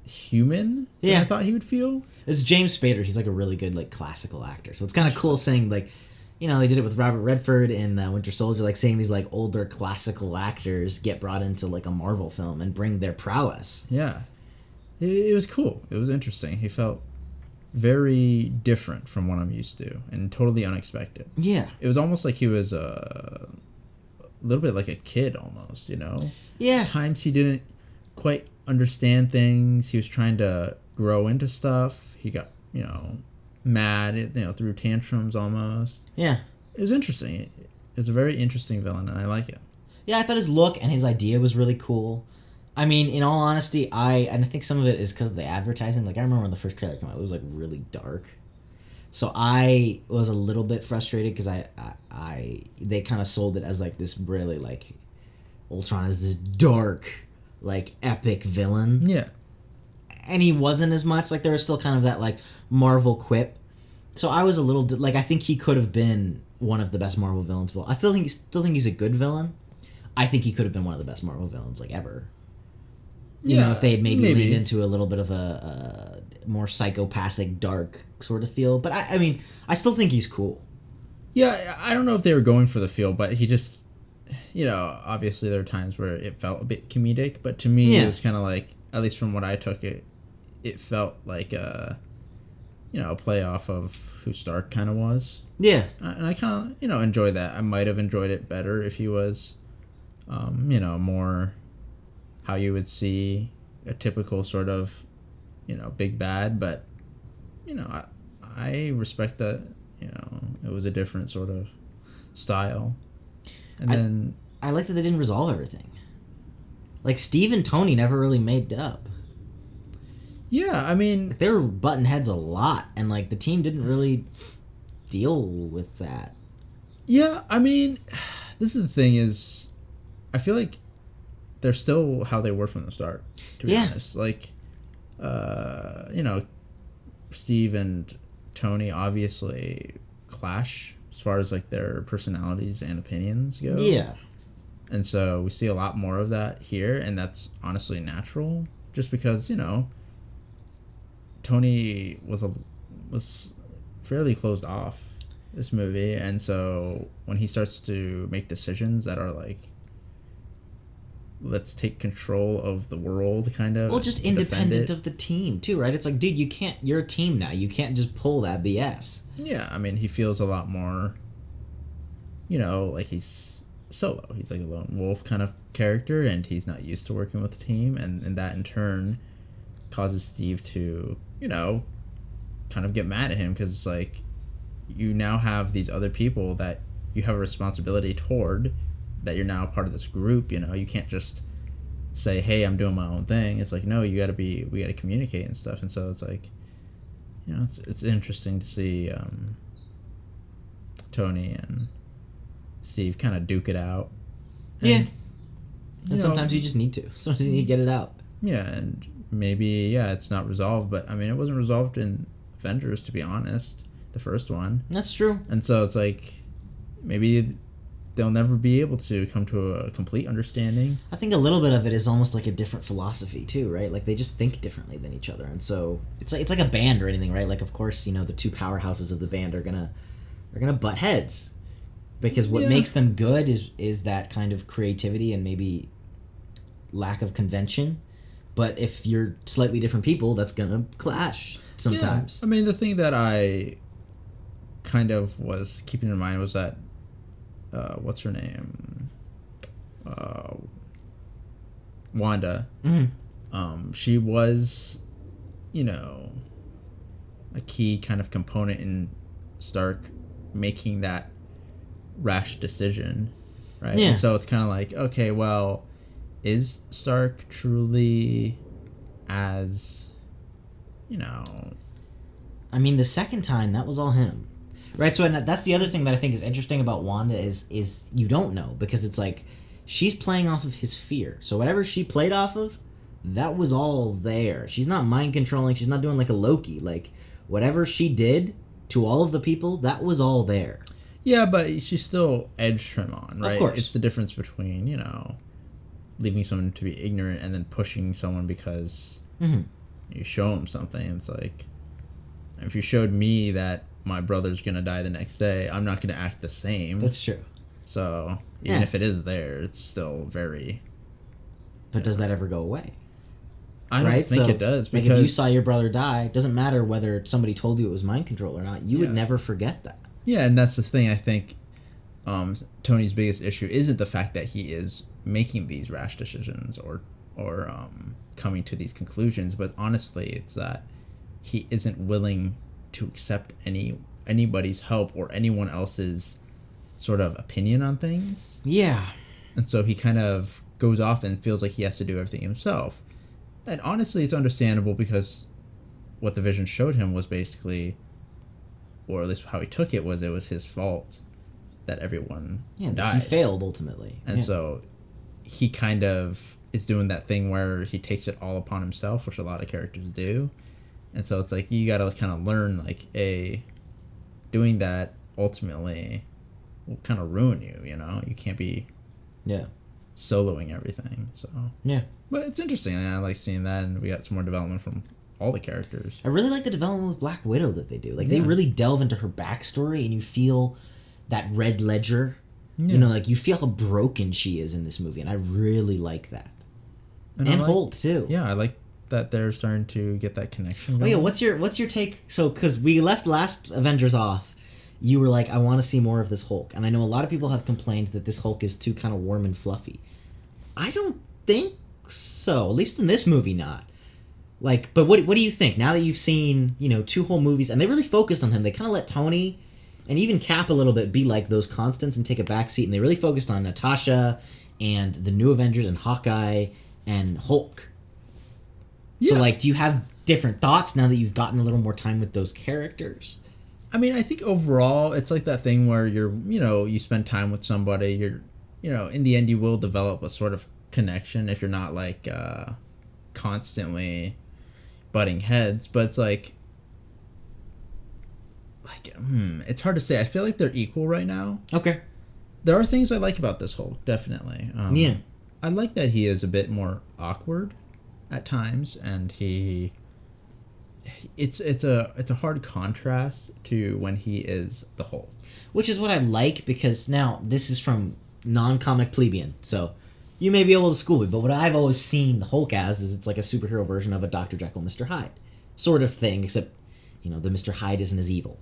human than Yeah. I thought he would feel. It's James Spader. He's like a really good like classical actor. So it's kind of cool saying like, they did it with Robert Redford in Winter Soldier, like saying these like older classical actors get brought into like a Marvel film and bring their prowess. Yeah. It was cool. It was interesting. He felt very different from what I'm used to and totally unexpected. Yeah. It was almost like he was a little bit like a kid almost, Yeah. At times he didn't quite understand things. He was trying to grow into stuff. He got, mad, threw tantrums almost. Yeah. It was interesting. It was a very interesting villain, and I like it. Yeah, I thought his look and his idea was really cool. I mean, in all honesty, I think some of it is because of the advertising. Like, I remember when the first trailer came out, it was like really dark. So I was a little bit frustrated because they kind of sold it as like this really like Ultron is this dark, like epic villain. Yeah. And he wasn't as much. Like, there was still kind of that like Marvel quip. So I was a little like, I think he could have been one of the best Marvel villains. Well, I still think he's a good villain. I think he could have been one of the best Marvel villains like ever. You know, if they had maybe leaned into a little bit of a more psychopathic, dark sort of feel. But I mean, I still think he's cool. Yeah, I don't know if they were going for the feel, but he just, obviously there were times where it felt a bit comedic, but to me it was kind of like, at least from what I took it felt like a play off of who Stark kind of was. Yeah. And I kind of, enjoyed that. I might have enjoyed it better if he was, more how you would see a typical sort of, big bad, but, I respect that, it was a different sort of style. And then... I like that they didn't resolve everything. Like, Steve and Tony never really made up. Yeah, I mean... They were butting heads a lot, and, like, the team didn't really deal with that. Yeah, I mean, this is the thing is, I feel like they're still how they were from the start, to be honest. Like, Steve and Tony obviously clash as far as, like, their personalities and opinions go. Yeah. And so we see a lot more of that here, and that's honestly natural, just because, Tony was fairly closed off this movie, and so when he starts to make decisions that are like, let's take control of the world, kind of. Well, just independent of the team too, right? It's like, dude, you're a team now. You can't just pull that BS. Yeah, I mean, he feels a lot more, like he's solo. He's like a lone wolf kind of character, and he's not used to working with a team, and that in turn causes Steve to, kind of get mad at him, because it's like, you now have these other people that you have a responsibility toward, that you're now part of this group. You can't just say, hey, I'm doing my own thing. It's like, no, we got to communicate and stuff. And so it's like, it's interesting to see Tony and Steve kind of duke it out. And, and sometimes you just need to. Sometimes you need to get it out. Yeah, and maybe, it's not resolved, but I mean, it wasn't resolved in Avengers, to be honest, the first one. That's true. And so it's like, maybe they'll never be able to come to a complete understanding. I think a little bit of it is almost like a different philosophy too, right? Like, they just think differently than each other, and so it's like a band or anything, right? Like, of course, the two powerhouses of the band are gonna butt heads, because what makes them good is that kind of creativity and maybe lack of convention. But if you're slightly different people, that's gonna clash sometimes. Yeah. I mean, the thing that I kind of was keeping in mind was that what's her name? Wanda. Mm-hmm. She was, a key kind of component in Stark making that rash decision, right? Yeah. And so it's kind of like, okay, well, is Stark truly as, I mean, the second time, that was all him. Right, so that's the other thing that I think is interesting about Wanda is you don't know, because it's like, she's playing off of his fear. So whatever she played off of, that was all there. She's not mind controlling. She's not doing like a Loki. Like, whatever she did to all of the people, that was all there. Yeah, but she still edged him on, right? Of course. It's the difference between, leaving someone to be ignorant and then pushing someone because you show them something. It's like, if you showed me that my brother's gonna die the next day, I'm not gonna act the same. That's true. So even if it is there, it's still very. But does that ever go away? I don't think it does, because like, if you saw your brother die, it doesn't matter whether somebody told you it was mind control or not. You would never forget that. Yeah, and that's the thing. I think Tony's biggest issue isn't the fact that he is making these rash decisions or coming to these conclusions, but honestly, it's that he isn't willing to accept anybody's help or anyone else's sort of opinion on things. Yeah. And so he kind of goes off and feels like he has to do everything himself. And honestly, it's understandable, because what the Vision showed him was basically, or at least how he took it was his fault that everyone died. He failed ultimately. And so he kind of is doing that thing where he takes it all upon himself, which a lot of characters do. And so it's like, you got to kind of learn, like, doing that ultimately will kind of ruin you, You can't be soloing everything. So but it's interesting. I like seeing that, and we got some more development from all the characters. I really like the development with Black Widow that they do. Like, they really delve into her backstory, and you feel that red ledger. Like, you feel how broken she is in this movie, and I really like that. And Hulk too. Yeah, I like that they're starting to get that connection going. Oh yeah, what's your take? So, because we left last Avengers off, you were like, I want to see more of this Hulk, and I know a lot of people have complained that this Hulk is too kind of warm and fluffy. I don't think so. At least in this movie, not. Like, but what do you think now that you've seen 2 whole movies, and they really focused on him? They kind of let Tony and even Cap a little bit be like those constants and take a backseat, and they really focused on Natasha and the new Avengers and Hawkeye and Hulk. So, like, do you have different thoughts now that you've gotten a little more time with those characters? I mean, I think overall, it's like that thing where you spend time with somebody, in the end, you will develop a sort of connection if you're not, like, constantly butting heads. But it's like, it's hard to say. I feel like they're equal right now. Okay. there are things I like about this Hulk, definitely. Yeah. I like that he is a bit more awkward at times, and it's a hard contrast to when he is the Hulk. Which is what I like, because now this is from non-comic plebeian, so you may be able to school me, but what I've always seen the Hulk as is it's like a superhero version of a Dr. Jekyll, Mr. Hyde sort of thing, except, the Mr. Hyde isn't as evil.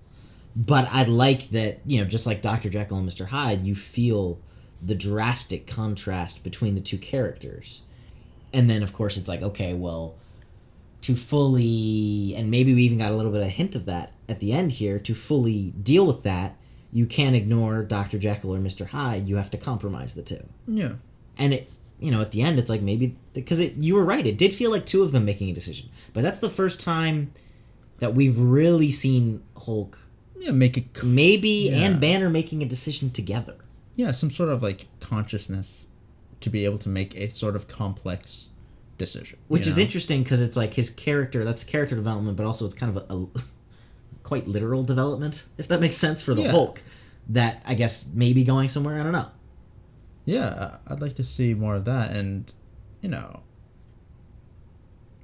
But I like that, just like Dr. Jekyll and Mr. Hyde, you feel the drastic contrast between the two characters. And then, of course, it's like, okay, well, to fully, and maybe we even got a little bit of a hint of that at the end here, to fully deal with that, you can't ignore Dr. Jekyll or Mr. Hyde. You have to compromise the two. Yeah. And it, at the end, it's like maybe, because you were right, it did feel like two of them making a decision. But that's the first time that we've really seen Hulk, and Banner making a decision together. Yeah, some sort of like consciousness to be able to make a sort of complex decision. Which is interesting, because it's like his character, that's character development, but also it's kind of a quite literal development, if that makes sense, for the Hulk. That, I guess, maybe going somewhere, I don't know. Yeah, I'd like to see more of that, and,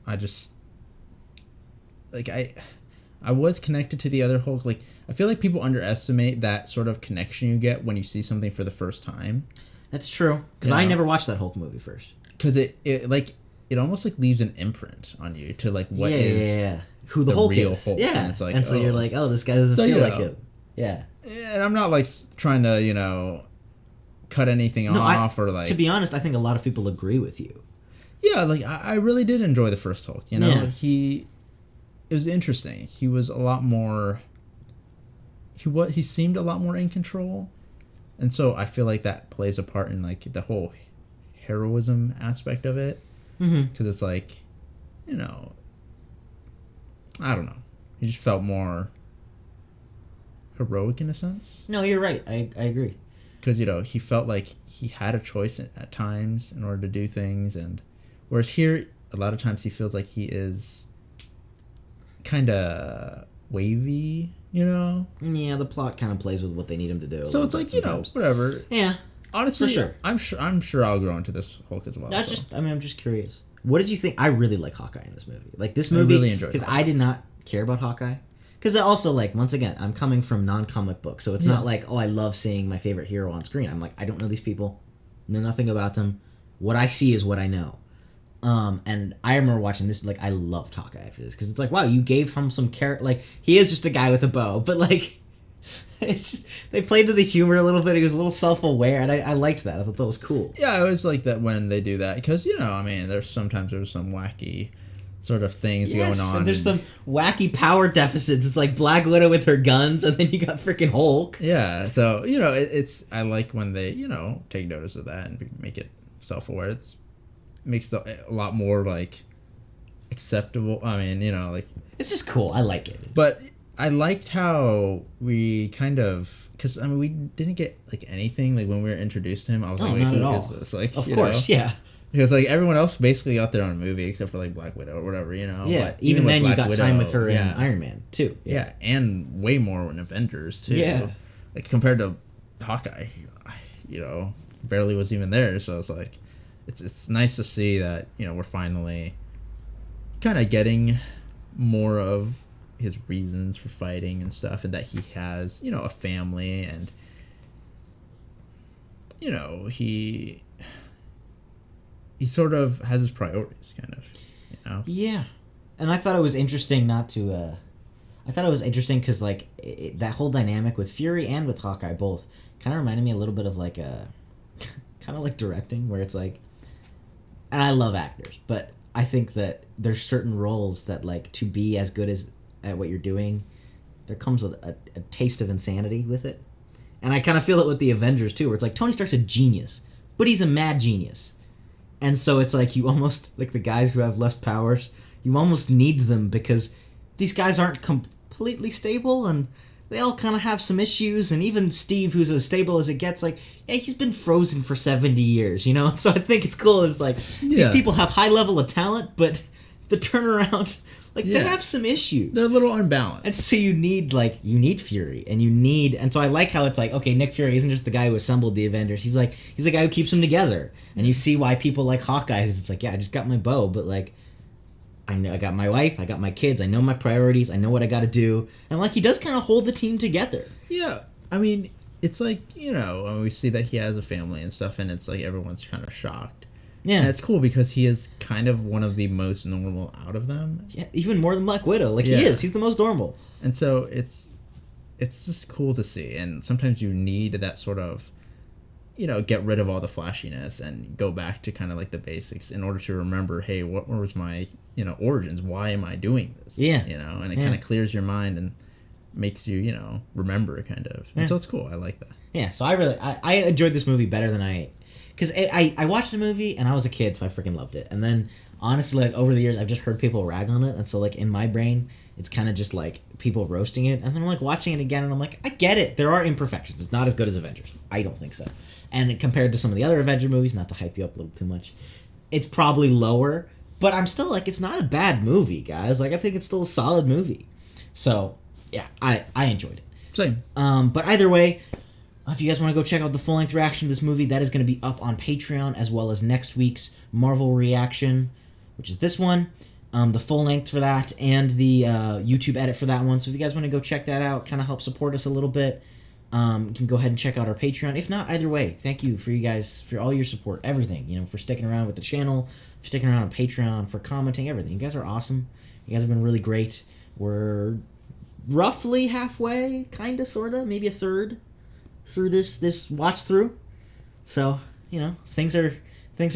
I just, like, I was connected to the other Hulk. Like, I feel like people underestimate that sort of connection you get when you see something for the first time. That's true, because I never watched that Hulk movie first. Because it almost, like, leaves an imprint on you to, like, what is who the Hulk real is. Hulk. Yeah, and, it's like, and so you're like, oh, this guy doesn't feel like him. Yeah. And I'm not, like, trying to, cut anything off or, like... To be honest, I think a lot of people agree with you. Yeah, like, I really did enjoy the first Hulk, Yeah. It was interesting. He was a lot more... He seemed a lot more in control. And so I feel like that plays a part in, like, the whole heroism aspect of it. Because it's like, I don't know. He just felt more heroic in a sense. No, you're right. I agree. Because, he felt like he had a choice at times in order to do things. And whereas here, a lot of times he feels like he is kind of wavy, Yeah, the plot kind of plays with what they need him to do. So it's like, whatever. Yeah. Honestly, for sure. I'm sure I'll grow into this Hulk as well. I'm just curious. What did you think? I really like Hawkeye in this movie. Like, this movie, I really enjoyed it. Because I did not care about Hawkeye. Because also, like, once again, I'm coming from non-comic book, so it's not like, oh, I love seeing my favorite hero on screen. I'm like, I don't know these people, know nothing about them. What I see is what I know. And I remember watching this, like, I loved Hawkeye after this, because it's like, wow, you gave him some character. Like, he is just a guy with a bow, but, like, it's just, they played to the humor a little bit. He was a little self-aware, and I liked that. I thought that was cool. Yeah, I always like that when they do that, because, there's some wacky sort of things going on. And there's some wacky power deficits. It's like Black Widow with her guns, and then you got freaking Hulk. Yeah, so, it's, I like when they, take notice of that and make it self-aware. It makes it a lot more, like, acceptable. I mean, like... It's just cool. I like it. But I liked how we kind of... Because, we didn't get, like, anything. Like, when we were introduced to him, I was like, not at all. Who is this? Like, of course, yeah. Because, like, everyone else basically got their own movie, except for, like, Black Widow or whatever, Yeah, But even then Black you got Widow, time with her in Iron Man, too. Yeah, and way more in Avengers, too. Yeah. Like, compared to Hawkeye, barely was even there, so it's like... It's nice to see that, we're finally kind of getting more of his reasons for fighting and stuff, and that he has, a family, and, he sort of has his priorities, kind of, Yeah. And I thought it was interesting I thought it was interesting because, like, that whole dynamic with Fury and with Hawkeye both kind of reminded me a little bit of, like, kind of like directing, where it's like, and I love actors, but I think that there's certain roles that, like, to be as good as at what you're doing, there comes a taste of insanity with it. And I kind of feel it with the Avengers, too, where it's like, Tony Stark's a genius, but he's a mad genius. And so it's like, you almost, like, the guys who have less powers, you almost need them because these guys aren't completely stable, and they all kind of have some issues, and even Steve, who's as stable as it gets, like, yeah, he's been frozen for 70 years, So I think it's cool. It's like, these people have high level of talent, but the turnaround Like they have some issues. They're a little unbalanced. And so you need Fury, and so I like how it's like, okay, Nick Fury isn't just the guy who assembled the Avengers. He's the guy who keeps them together. And you see why people like Hawkeye, who's it's like, yeah, I just got my bow, but like I got my wife, I got my kids, I know my priorities, I know what I got to do, and like he does kind of hold the team together. Yeah, I mean, it's like, when we see that he has a family and stuff, and it's like everyone's kind of shocked. Yeah, and it's cool because he is kind of one of the most normal out of them. Yeah, even more than Black Widow. Like he is, he's the most normal. And so it's just cool to see, and sometimes you need that sort of, get rid of all the flashiness and go back to kind of like the basics in order to remember, hey, what was my, origins? Why am I doing this? Yeah. And it kind of clears your mind and makes you, remember kind of. And so it's cool. I like that. Yeah, so I enjoyed this movie better than because I watched the movie and I was a kid, so I freaking loved it. And then, honestly, like, over the years, I've just heard people rag on it. And so, like, in my brain, it's kind of just, like, people roasting it. And then I'm, like, watching it again, and I'm like, I get it. There are imperfections. It's not as good as Avengers. I don't think so. And compared to some of the other Avenger movies, not to hype you up a little too much, it's probably lower. But I'm still, like, it's not a bad movie, guys. Like, I think it's still a solid movie. So, yeah, I enjoyed it. Same. But either way, if you guys want to go check out the full-length reaction to this movie, that is going to be up on Patreon, as well as next week's Marvel reaction, which is this one, the full length for that, and the YouTube edit for that one. So if you guys want to go check that out, kind of help support us a little bit, you can go ahead and check out our Patreon. If not, either way, thank you for you guys, for all your support, everything, for sticking around with the channel, for sticking around on Patreon, for commenting, everything. You guys are awesome. You guys have been really great. We're roughly halfway, kind of, sort of, maybe a third through this watch through. So, things are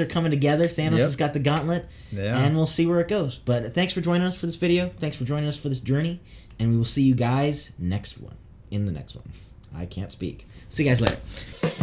coming together. Thanos has got the gauntlet, and we'll see where it goes. But thanks for joining us for this video. Thanks for joining us for this journey, and we will see you guys in the next one. I can't speak. See you guys later.